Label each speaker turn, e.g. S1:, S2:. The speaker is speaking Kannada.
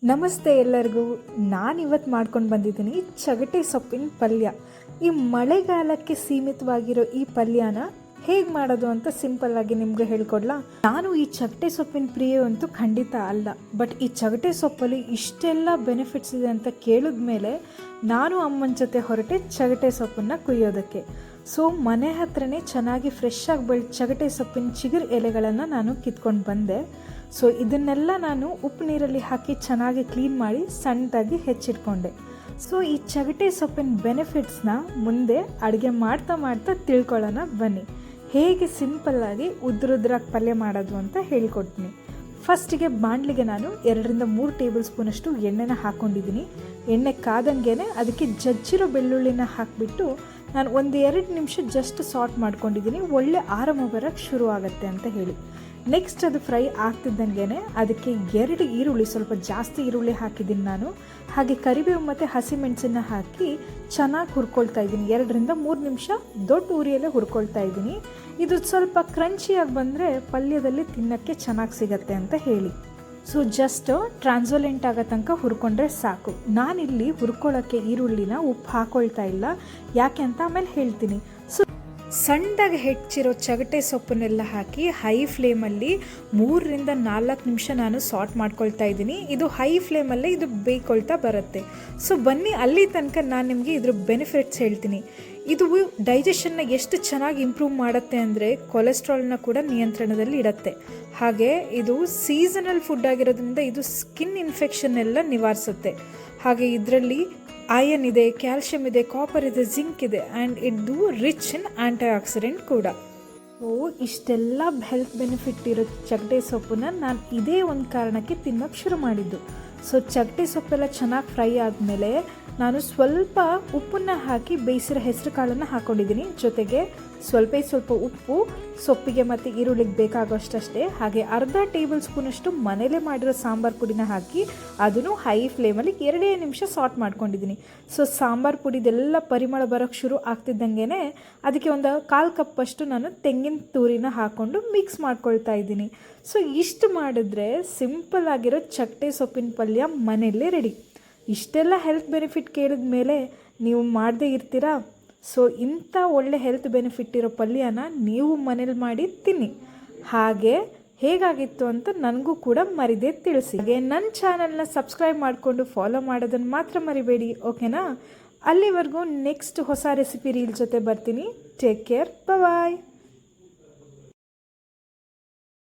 S1: ನಮಸ್ತೆ ಎಲ್ಲರಿಗೂ. ನಾನಿವತ್ತು ಮಾಡ್ಕೊಂಡು ಬಂದಿದ್ದೀನಿ ಚಗಟೆ ಸೊಪ್ಪಿನ ಪಲ್ಯ. ಈ ಮಳೆಗಾಲಕ್ಕೆ ಸೀಮಿತವಾಗಿರೋ ಈ ಪಲ್ಯನ ಹೇಗೆ ಮಾಡೋದು ಅಂತ ಸಿಂಪಲ್ಲಾಗಿ ನಿಮಗೆ ಹೇಳ್ಕೊಡ್ಲಾ. ನಾನು ಈ ಚಗಟೆ ಸೊಪ್ಪಿನ ಪ್ರಿಯ ಅಂತೂ ಖಂಡಿತ ಅಲ್ಲ, ಬಟ್ ಈ ಚಗಟೆ ಸೊಪ್ಪಲ್ಲಿ ಇಷ್ಟೆಲ್ಲ ಬೆನಿಫಿಟ್ಸ್ ಇದೆ ಅಂತ ಕೇಳಿದ ಮೇಲೆ ನಾನು ಅಮ್ಮನ ಜೊತೆ ಹೊರಟೆ ಚಗಟೆ ಸೊಪ್ಪನ್ನು ಕುಯ್ಯೋದಕ್ಕೆ. ಸೊ ಮನೆ ಹತ್ರನೇ ಚೆನ್ನಾಗಿ ಫ್ರೆಶ್ ಆಗಿ ಬೆಳೆದ ಚಗಟೆ ಸೊಪ್ಪಿನ ಚಿಗುರು ಎಲೆಗಳನ್ನು ನಾನು ಕಿತ್ಕೊಂಡು ಬಂದೆ. ಸೊ ಇದನ್ನೆಲ್ಲ ನಾನು ಉಪ್ಪು ನೀರಲ್ಲಿ ಹಾಕಿ ಚೆನ್ನಾಗಿ ಕ್ಲೀನ್ ಮಾಡಿ ಸಣ್ಣದಾಗಿ ಹೆಚ್ಚಿಟ್ಕೊಂಡೆ. ಸೊ ಈ ಚಗಟೆ ಸೊಪ್ಪಿನ ಬೆನಿಫಿಟ್ಸ್ನ ಮುಂದೆ ಅಡುಗೆ ಮಾಡ್ತಾ ಮಾಡ್ತಾ ತಿಳ್ಕೊಳ್ಳೋಣ ಬನ್ನಿ. ಹೇಗೆ ಸಿಂಪಲ್ಲಾಗಿ ಉದ್ರುದ್ರಾಗಿ ಪಲ್ಯ ಮಾಡೋದು ಅಂತ ಹೇಳ್ಕೊಡ್ತೀನಿ. ಫಸ್ಟಿಗೆ ಬಾಣಲಿಗೆ ನಾನು 2-3 ಟೇಬಲ್ ಸ್ಪೂನಷ್ಟು ಎಣ್ಣೆನ ಹಾಕ್ಕೊಂಡಿದ್ದೀನಿ. ಎಣ್ಣೆ ಕಾದಂಗೆ ಅದಕ್ಕೆ ಜಜ್ಜಿರೋ ಬೆಳ್ಳುಳ್ಳಿನ ಹಾಕಿಬಿಟ್ಟು ನಾನು 1-2 ನಿಮಿಷ ಜಸ್ಟ್ ಸಾಟ್ ಮಾಡ್ಕೊಂಡಿದ್ದೀನಿ, ಒಳ್ಳೆ ಆರಾಮ ಬರೋಕ್ಕೆ ಶುರು ಆಗುತ್ತೆ ಅಂತ ಹೇಳಿ. ನೆಕ್ಸ್ಟ್ ಅದು ಫ್ರೈ ಆಗ್ತಿದ್ದಂಗೆ ಅದಕ್ಕೆ 2 ಈರುಳ್ಳಿ, ಸ್ವಲ್ಪ ಜಾಸ್ತಿ ಈರುಳ್ಳಿ ಹಾಕಿದ್ದೀನಿ ನಾನು. ಹಾಗೆ ಕರಿಬೇವು ಮತ್ತು ಹಸಿಮೆಣಸನ್ನು ಹಾಕಿ ಚೆನ್ನಾಗಿ ಹುರ್ಕೊಳ್ತಾ ಇದ್ದೀನಿ. 2-3 ನಿಮಿಷ ದೊಡ್ಡ ಉರಿಯಲ್ಲೇ ಹುರ್ಕೊಳ್ತಾ ಇದ್ದೀನಿ. ಇದು ಸ್ವಲ್ಪ ಕ್ರಂಚಿಯಾಗಿ ಬಂದರೆ ಪಲ್ಯದಲ್ಲಿ ತಿನ್ನೋಕ್ಕೆ ಚೆನ್ನಾಗಿ ಸಿಗತ್ತೆ ಅಂತ ಹೇಳಿ. ಸೊ ಜಸ್ಟ್ ಟ್ರಾನ್ಸ್ಪರೆಂಟ್ ಆಗೋ ತನಕ ಹುರ್ಕೊಂಡ್ರೆ ಸಾಕು. ನಾನಿಲ್ಲಿ ಹುರ್ಕೊಳ್ಳೋಕ್ಕೆ ಈರುಳ್ಳಿನ ಉಪ್ಪು ಹಾಕೊಳ್ತಾ ಇಲ್ಲ, ಯಾಕೆ ಅಂತ ಆಮೇಲೆ ಹೇಳ್ತೀನಿ. ಸೊ ಸಣ್ಣದಾಗಿ ಹೆಚ್ಚಿರೋ ಚಗಟೆ ಸೊಪ್ಪನ್ನೆಲ್ಲ ಹಾಕಿ ಹೈ ಫ್ಲೇಮಲ್ಲಿ 3-4 ನಿಮಿಷ ನಾನು ಸಾಟ್ ಮಾಡ್ಕೊಳ್ತಾ ಇದ್ದೀನಿ. ಇದು ಹೈ ಫ್ಲೇಮಲ್ಲೇ ಇದು ಬೇಯ್ಕೊಳ್ತಾ ಬರುತ್ತೆ. ಸೊ ಬನ್ನಿ ಅಲ್ಲಿ ತನಕ ನಾನು ನಿಮಗೆ ಇದ್ರ ಬೆನಿಫಿಟ್ಸ್ ಹೇಳ್ತೀನಿ. ಇದು ಡೈಜೆಷನ್ನ ಎಷ್ಟು ಚೆನ್ನಾಗಿ ಇಂಪ್ರೂವ್ ಮಾಡುತ್ತೆ ಅಂದರೆ ಕೊಲೆಸ್ಟ್ರಾಲ್ನ ಕೂಡ ನಿಯಂತ್ರಣದಲ್ಲಿ ಇಡುತ್ತೆ. ಹಾಗೆ ಇದು ಸೀಸನಲ್ ಫುಡ್ ಆಗಿರೋದ್ರಿಂದ ಇದು ಸ್ಕಿನ್ ಇನ್ಫೆಕ್ಷನ್ ಎಲ್ಲ ನಿವಾರಿಸುತ್ತೆ. ಹಾಗೆ ಇದರಲ್ಲಿ ಐರನ್ ಇದೆ, ಕ್ಯಾಲ್ಶಿಯಂ ಇದೆ, ಕಾಪರ್ ಇದೆ, ಜಿಂಕ್ ಇದೆ, ಆ್ಯಂಡ್ ಇದು ರಿಚ್ ಇನ್ ಆ್ಯಂಟಿ ಆಕ್ಸಿಡೆಂಟ್ ಕೂಡ. ಸೊ ಇಷ್ಟೆಲ್ಲ ಹೆಲ್ತ್ ಬೆನಿಫಿಟ್ ಇರೋ ಚಗಟೆ ಸೊಪ್ಪನ್ನ ನಾನು ಇದೇ ಒಂದು ಕಾರಣಕ್ಕೆ ತಿನ್ನೋಕ್ಕೆ ಶುರು ಮಾಡಿದ್ದು. ಸೊ ಚಗಟೆ ಸೊಪ್ಪೆಲ್ಲ ಚೆನ್ನಾಗಿ ಫ್ರೈ ಆದಮೇಲೆ ನಾನು ಸ್ವಲ್ಪ ಉಪ್ಪನ್ನು ಹಾಕಿ ಬೇಯಿಸಿರೋ ಹೆಸರು ಕಾಳನ್ನು ಹಾಕ್ಕೊಂಡಿದ್ದೀನಿ. ಜೊತೆಗೆ ಸ್ವಲ್ಪ ಉಪ್ಪು, ಸೊಪ್ಪಿಗೆ ಮತ್ತು ಈರುಳ್ಳಿಗೆ ಬೇಕಾಗೋಷ್ಟೇ. ಹಾಗೆ ಅರ್ಧ ಟೇಬಲ್ ಸ್ಪೂನಷ್ಟು ಮನೇಲೇ ಮಾಡಿರೋ ಸಾಂಬಾರು ಪುಡಿನ ಹಾಕಿ ಅದನ್ನು ಹೈ ಫ್ಲೇಮಲ್ಲಿ 2 ನಿಮಿಷ ಸಾಟ್ ಮಾಡ್ಕೊಂಡಿದ್ದೀನಿ. ಸೊ ಸಾಂಬಾರು ಪುಡಿದೆಲ್ಲ ಪರಿಮಳ ಬರೋಕ್ಕೆ ಶುರು ಆಗ್ತಿದ್ದಂಗೆ ಅದಕ್ಕೆ ಒಂದು 1/4 ಕಪ್ಪಷ್ಟು ನಾನು ತೆಂಗಿನ ತುರಿನ ಹಾಕ್ಕೊಂಡು ಮಿಕ್ಸ್ ಮಾಡ್ಕೊಳ್ತಾ ಇದ್ದೀನಿ. ಸೊ ಇಷ್ಟು ಮಾಡಿದ್ರೆ ಸಿಂಪಲ್ ಆಗಿರೋ ಚಗಟೆ ಸೊಪ್ಪಿನ ಪಲ್ಯ ಮನೆಯಲ್ಲೇ ರೆಡಿ. ಇಷ್ಟೆಲ್ಲ ಹೆಲ್ತ್ ಬೆನಿಫಿಟ್ ಕೇಳಿದ ಮೇಲೆ ನೀವು ಮಾಡದೇ ಇರ್ತೀರಾ? ಸೊ ಇಂಥ ಒಳ್ಳೆ ಹೆಲ್ತ್ ಬೆನಿಫಿಟ್ ಇರೋ ಪಲ್ಯನ ನೀವು ಮನೇಲಿ ಮಾಡಿ ತಿನ್ನಿ. ಹಾಗೆ ಹೇಗಾಗಿತ್ತು ಅಂತ ನನಗೂ ಕೂಡ ಮರಿದೇ ತಿಳಿಸಿ. ಹಾಗೆ ನನ್ನ ಚಾನಲ್ನ ಸಬ್ಸ್ಕ್ರೈಬ್ ಮಾಡಿಕೊಂಡು ಫಾಲೋ ಮಾಡೋದನ್ನು ಮಾತ್ರ ಮರಿಬೇಡಿ, ಓಕೆನಾ? ಅಲ್ಲಿವರೆಗೂ ನೆಕ್ಸ್ಟ್ ಹೊಸ ರೆಸಿಪಿ ರೀಲ್ ಜೊತೆ ಬರ್ತೀನಿ. ಟೇಕ್ ಕೇರ್, ಬಾಯ್.